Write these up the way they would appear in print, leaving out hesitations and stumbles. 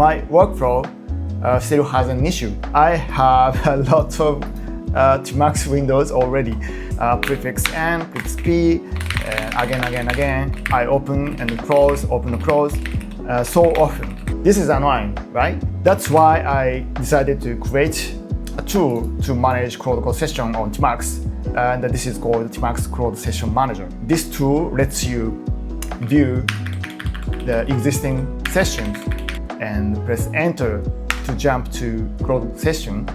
my workflow still has an issue. I have a lot of Tmux windows already. Prefix N, prefix P, and again. I open and close, open and close so often. This is annoying, right? That's why I decided to create a tool to manage Claude Code session on Tmux, and this is called Tmux Claude Session Manager. This tool lets you view the existing sessions and press enter to jump to Claude session.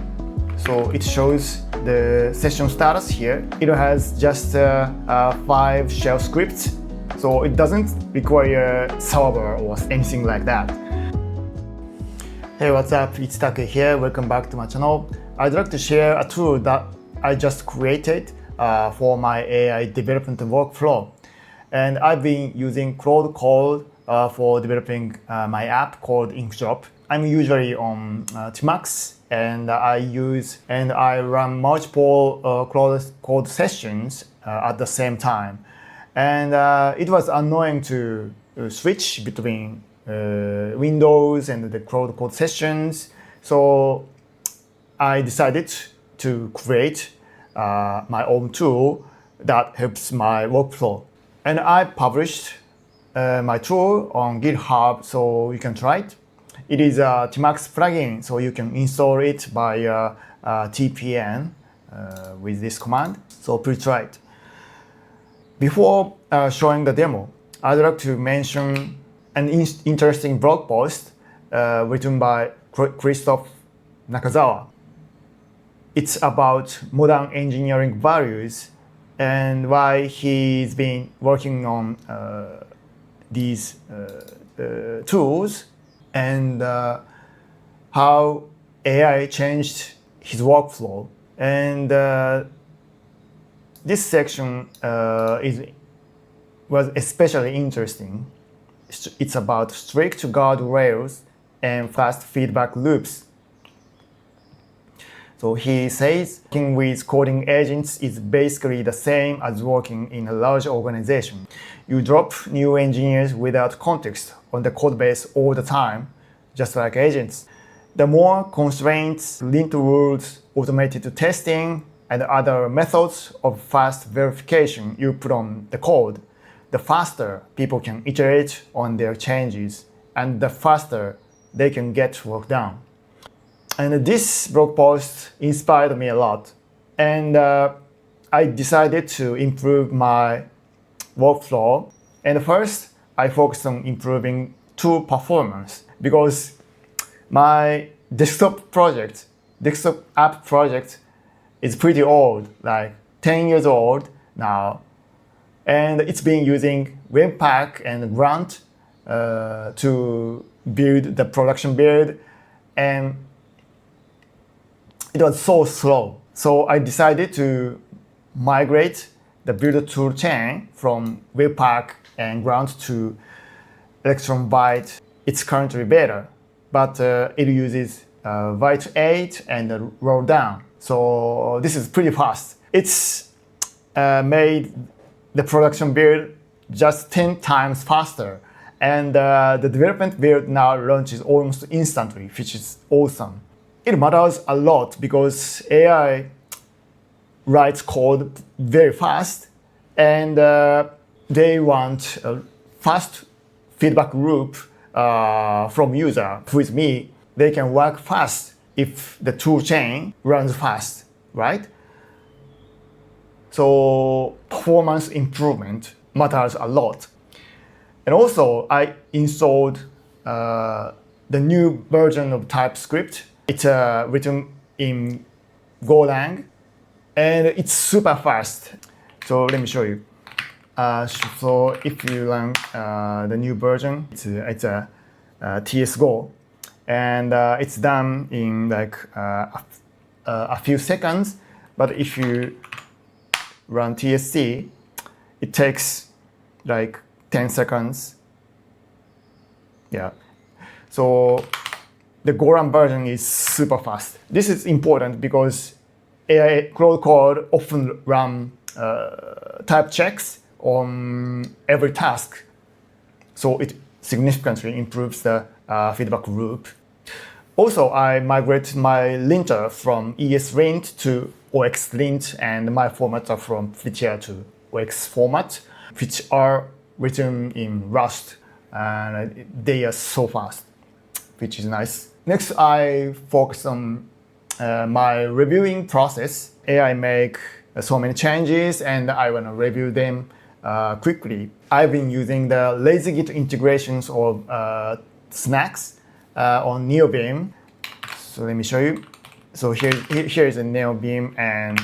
So it shows the session status here. It has just 5 shell scripts, so it doesn't require server or anything like that. Hey, what's up? It's Take here. Welcome back to my channel. I'd like to share a tool that I just created for my AI development workflow. And I've been using Claude Code for developing my app called Inkdrop. I'm usually on Tmux, and I run multiple Claude Code sessions at the same time. And it was annoying to switch between Windows and the Claude Code sessions. So I decided to create my own tool that helps my workflow. And I published my tool on GitHub, so you can try it. It is a Tmux plugin, so you can install it by TPN with this command. So please try it. Before showing the demo, I'd like to mention an interesting blog post written by Christoph Nakazawa. It's about modern engineering values and why he's been working on these tools and how AI changed his workflow. And this section was especially interesting. It's about strict guardrails and fast feedback loops. So he says working with coding agents is basically the same as working in a large organization. You drop new engineers without context on the code base all the time, just like agents. The more constraints, linked rules, automated testing, and other methods of fast verification you put on the code, the faster people can iterate on their changes, and the faster they can get work done. And this blog post inspired me a lot. And I decided to improve my workflow. And first, I focused on improving tool performance because my desktop app project is pretty old, like 10 years old now. And it's been using Webpack and Grunt to build the production build. And it was so slow. So I decided to migrate the build tool chain from Webpack and Grunt to Electron Byte. It's currently beta, but it uses Byte 8 and roll down. So this is pretty fast. It's made the production build just 10 times faster. And the development build now launches almost instantly, which is awesome. It matters a lot because AI writes code very fast, and they want a fast feedback loop from user. With me, they can work fast if the tool chain runs fast, right? So performance improvement matters a lot. And also, I installed the new version of TypeScript. It's written in Golang, and it's super fast. So let me show you. So if you run the new version, it's a TS-Go, and it's done in like a few seconds. But if you run TSC, it takes like 10 seconds. Yeah. So the Golang version is super fast. This is important because AI Claude Code often run type checks on every task. So it significantly improves the feedback loop. Also, I migrated my linter from ESLint to OXLint, and my formats are from FLTIR to OX format, which are written in Rust, and they are so fast, which is nice. Next, I focus on my reviewing process. AI make so many changes, and I want to review them quickly. I've been using the lazy Git integrations of Tmux on NeoBeam. So let me show you. So here is a NeoBeam, and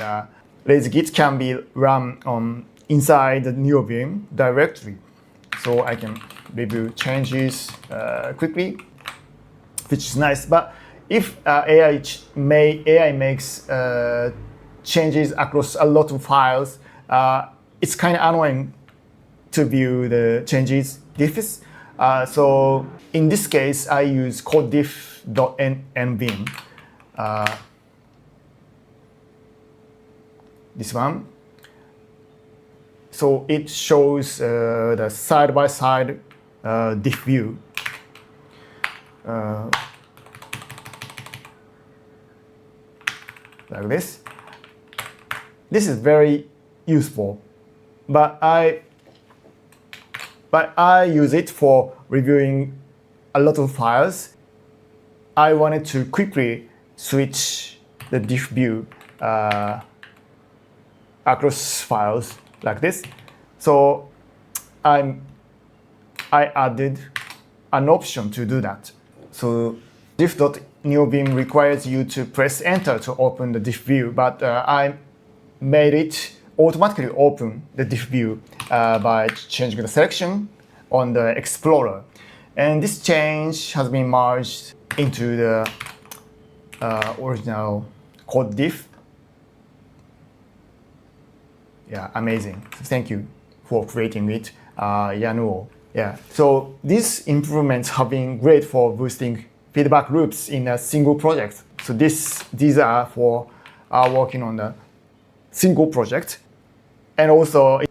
lazy Git can be run on inside the NeoBeam directory. So I can review changes quickly, which is nice. But if AI makes changes across a lot of files, it's kind of annoying to view the changes diffs. So in this case, I use codediff.nvim. This one. So it shows the side-by-side diff view. Like this. This is very useful, but I use it for reviewing a lot of files. I wanted to quickly switch the diff view across files like this. So I added an option to do that. So diff.neobeam requires you to press enter to open the diff view, but I made it automatically open the diff view by changing the selection on the Explorer. And this change has been merged into the original code diff. Yeah, amazing. Thank you for creating it, Yanuo. Yeah, so these improvements have been great for boosting feedback loops in a single project. So these are for working on the single project. And also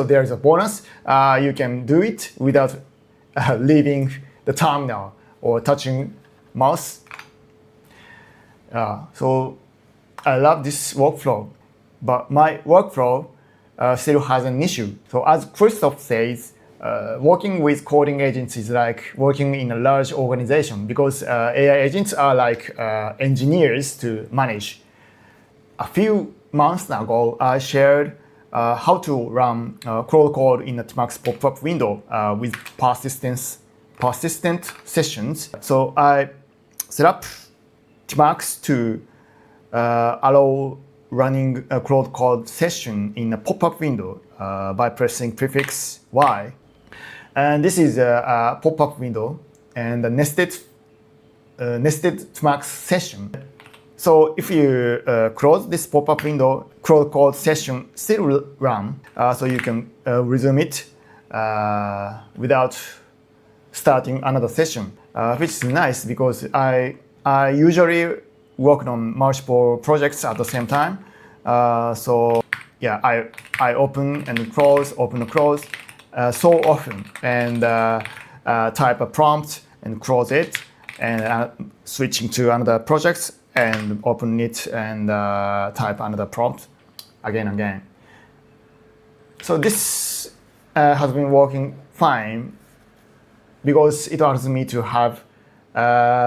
there is a bonus. You can do it without leaving the terminal or touching mouse. So I love this workflow, but my workflow still has an issue. So as Christoph says, working with coding agents is like working in a large organization, because AI agents are like engineers to manage. A few months ago, I shared how to run Claude Code in a Tmux pop-up window with persistent sessions. So I set up Tmux to allow running a Claude Code session in a pop-up window by pressing prefix Y. And this is a pop-up window and a nested Tmux session. So if you close this pop-up window, Claude Code session still will run, so you can resume it without starting another session, which is nice because I usually work on multiple projects at the same time. So yeah, I open and close so often, and type a prompt and close it, and switching to another project and open it and type another prompt again. So this has been working fine because it allows me to have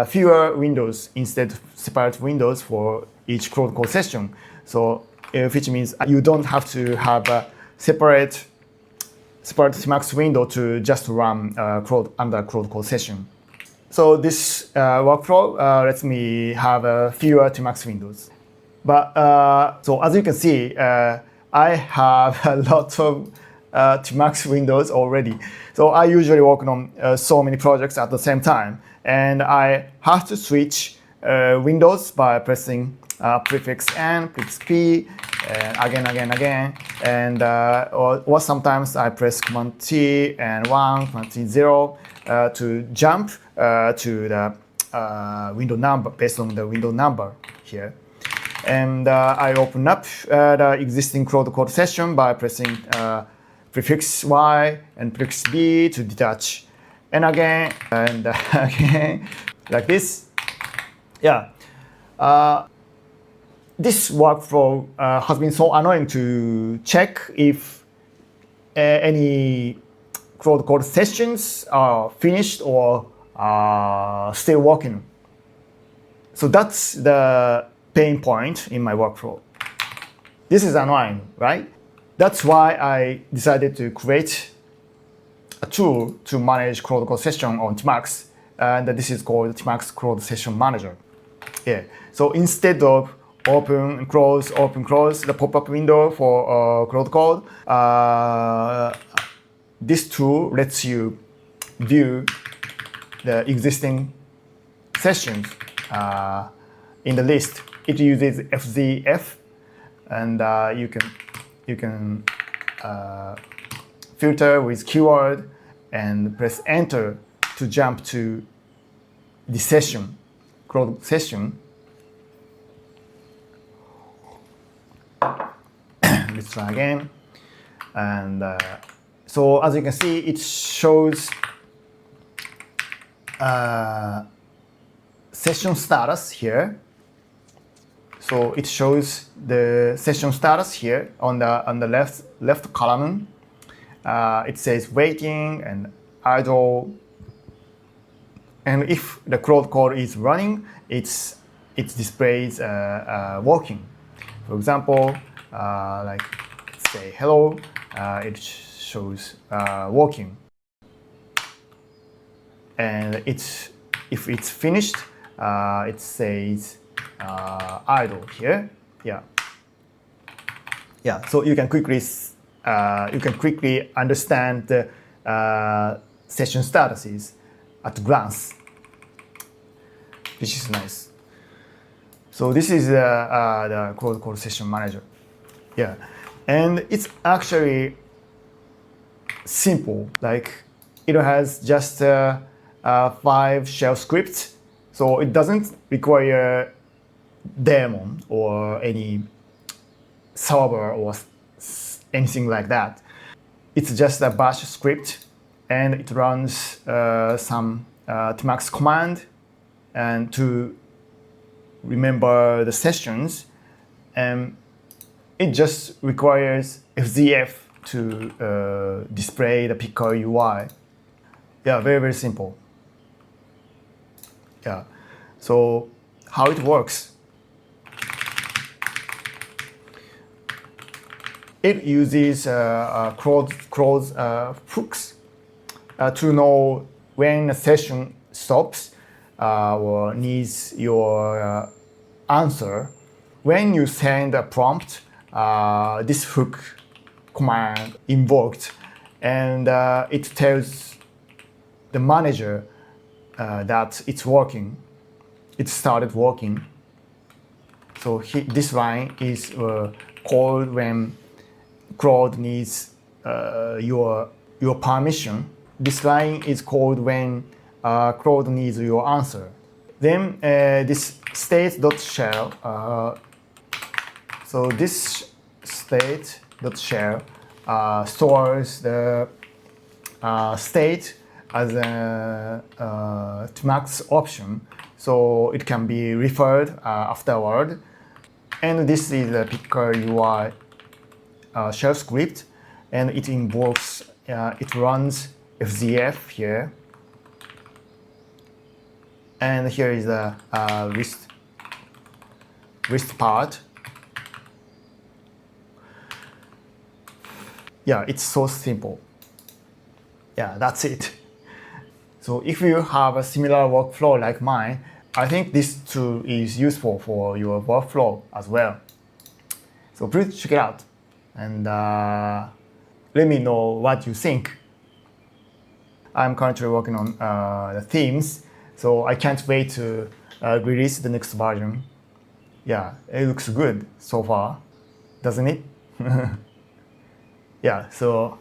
fewer windows instead of separate windows for each Claude Code session. So which means you don't have to have a separate Tmux window to just run under Claude Code session. So this workflow lets me have fewer Tmux windows. But so as you can see, I have a lot of Tmux windows already. So I usually work on so many projects at the same time, and I have to switch windows by pressing prefix N, prefix P, again, and or sometimes I press Command T and 1, Command T 0 to jump to the window number based on the window number here. And I open up the existing Claude Code session by pressing prefix Y and prefix B to detach. and again, and again, like this. Yeah. This workflow has been so annoying to check if any Claude Code sessions are finished or still working. So that's the pain point in my workflow. This is annoying, right? That's why I decided to create a tool to manage Claude Code session on Tmux, and this is called Tmux Claude Session Manager. Yeah. So instead of open, close the pop-up window for Claude Code, this tool lets you view the existing sessions in the list. It uses FZF, and you can filter with keyword and press enter to jump to the session, Claude session. Let's try again. And so as you can see, it shows session status here. So it shows the session status here on the left column. It says waiting and idle. And if the Claude Code is running, it displays working. For example, like let's say hello, it shows working. And if it's finished, it says idle here. Yeah. So you can quickly understand the session statuses at a glance, which is nice. So this is the Claude Code Session Manager. Yeah, and it's actually simple. Like it has just 5 shell scripts, so it doesn't require daemon or any server or anything like that. It's just a bash script, and it runs some Tmux command and to remember the sessions, and it just requires FZF to display the picker UI. Yeah, very, very simple. Yeah, so how it works. It uses Claude hooks to know when a session stops or needs your answer. When you send a prompt, this hook command invoked, and it tells the manager that it's working. It started working. So this line is called when Claude needs your permission. This line is called when Claude needs your answer. Then this state.shell. So this state.shell stores the state as a Tmux option, so it can be referred afterward. And this is the picker UI shell script, and it invokes, it runs FZF here. And here is the list part. Yeah, it's so simple. Yeah, that's it. So if you have a similar workflow like mine, I think this tool is useful for your workflow as well. So please check it out, and let me know what you think. I'm currently working on the themes, so I can't wait to release the next version. Yeah, it looks good so far, doesn't it? Yeah, so